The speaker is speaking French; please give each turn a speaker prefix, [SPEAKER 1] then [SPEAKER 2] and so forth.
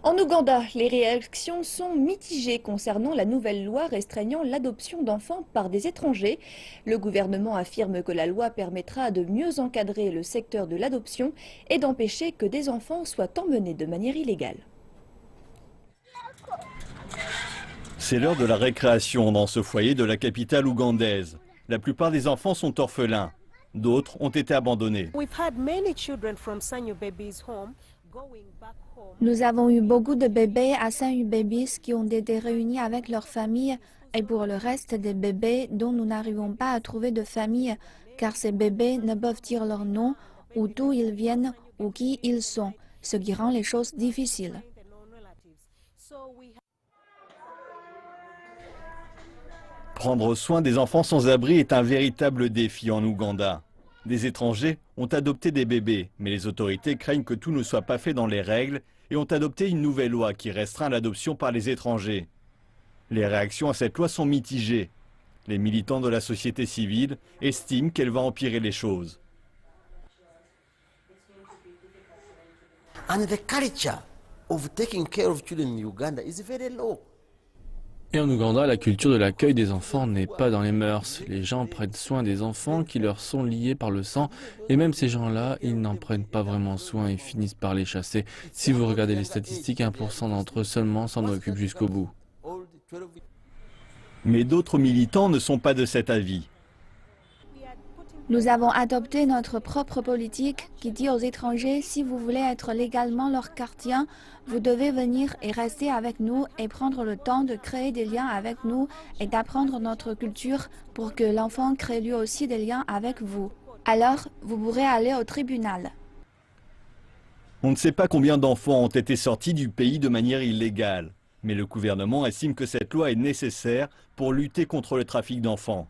[SPEAKER 1] En Ouganda, les réactions sont mitigées concernant la nouvelle loi restreignant l'adoption d'enfants par des étrangers. Le gouvernement affirme que la loi permettra de mieux encadrer le secteur de l'adoption et d'empêcher que des enfants soient emmenés de manière illégale.
[SPEAKER 2] C'est l'heure de la récréation dans ce foyer de la capitale ougandaise. La plupart des enfants sont orphelins. D'autres ont été abandonnés.
[SPEAKER 3] Nous avons eu beaucoup de bébés à Sanyu Babies qui ont été réunis avec leurs familles et pour le reste des bébés dont nous n'arrivons pas à trouver de famille car ces bébés ne peuvent dire leur nom ou d'où ils viennent ou qui ils sont, ce qui rend les choses difficiles.
[SPEAKER 2] Prendre soin des enfants sans abri est un véritable défi en Ouganda. Des étrangers ont adopté des bébés, mais les autorités craignent que tout ne soit pas fait dans les règles et ont adopté une nouvelle loi qui restreint l'adoption par les étrangers. Les réactions à cette loi sont mitigées. Les militants de la société civile estiment qu'elle va empirer les choses.
[SPEAKER 4] And the culture of taking care of children in Uganda is very low.
[SPEAKER 5] Et en Ouganda, la culture de l'accueil des enfants n'est pas dans les mœurs. Les gens prennent soin des enfants qui leur sont liés par le sang. Et même ces gens-là, ils n'en prennent pas vraiment soin et finissent par les chasser. Si vous regardez les statistiques, 1% d'entre eux seulement s'en occupent jusqu'au bout.
[SPEAKER 2] Mais d'autres militants ne sont pas de cet avis.
[SPEAKER 3] Nous avons adopté notre propre politique qui dit aux étrangers si vous voulez être légalement leur gardien, vous devez venir et rester avec nous et prendre le temps de créer des liens avec nous et d'apprendre notre culture pour que l'enfant crée lui aussi des liens avec vous. Alors, vous pourrez aller au tribunal.
[SPEAKER 2] On ne sait pas combien d'enfants ont été sortis du pays de manière illégale, mais le gouvernement estime que cette loi est nécessaire pour lutter contre le trafic d'enfants.